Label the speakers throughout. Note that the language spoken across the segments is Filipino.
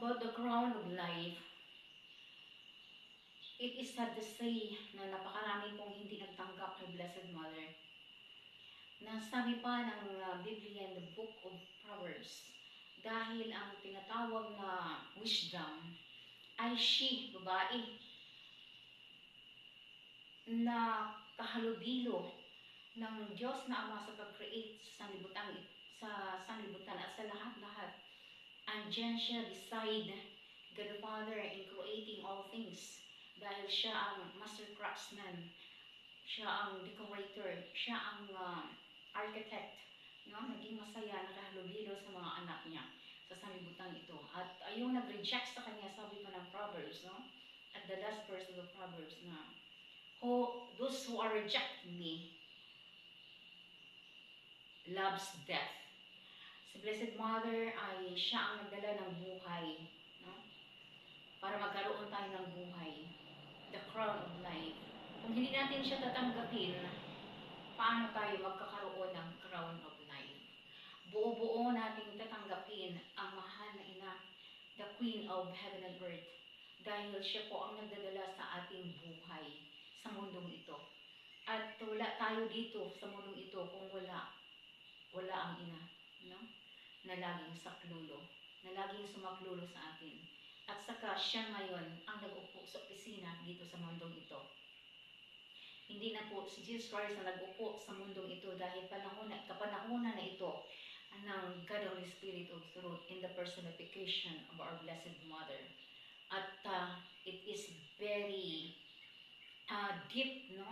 Speaker 1: about the crown of life, it is sad to say na napakarami pong hindi nagtanggap kay Blessed Mother. Nasabi pa ng Biblia in the Book of Proverbs, dahil ang tinatawag na wisdom ay she, babae, na kahalubilo ng Diyos na Ama sa pag-create sa sanlibutan at sa lahat-lahat. Andiyan siya beside God the Father in creating all things. Dahil siya ang master craftsman, siya ang decorator, siya ang architect. No? Naging masaya, nakahalubilo sa mga anak niya sa sanlibutan ito. At yung nag-reject sa kanya, sabi pa ng Proverbs, no? At the last verse of the Proverbs na, those who are rejecting me loves death. Si Blessed Mother ay siya ang nagdala ng buhay, no? Para magkaroon tayo ng buhay, the crown of life. Kung hindi natin siya tatanggapin, paano tayo magkakaroon ng crown of life? Buo-buo natin tatanggapin ang mahal na ina, the Queen of Heaven and Earth, dahil siya po ang nagdadala sa ating buhay sa mundong ito. At wala tayo dito sa mundong ito kung wala ang ina, no? Na laging saklulo, na laging sumaklulo sa atin. At saka siya ngayon ang nag-upo sa opisina dito sa mundong ito. Hindi na po si Jesus Christ na nag-upo sa mundong ito dahil kapanahonan na ito ng God Holy Spirit of Truth in the personification of our Blessed Mother. At it is very deep, no?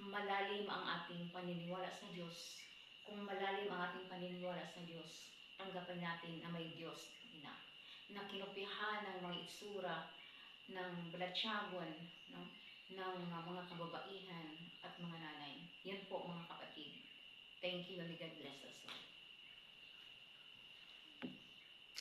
Speaker 1: Malalim ang ating paniniwala sa Diyos. Kung malalim ang ating paniniwala sa Diyos, tanggapin natin na may Diyos na kinupihan ng mga itsura ng balatyagon, no? Ng mga kababaihan at mga nanay. Yan po mga kapatid. Thank you, and God bless us all.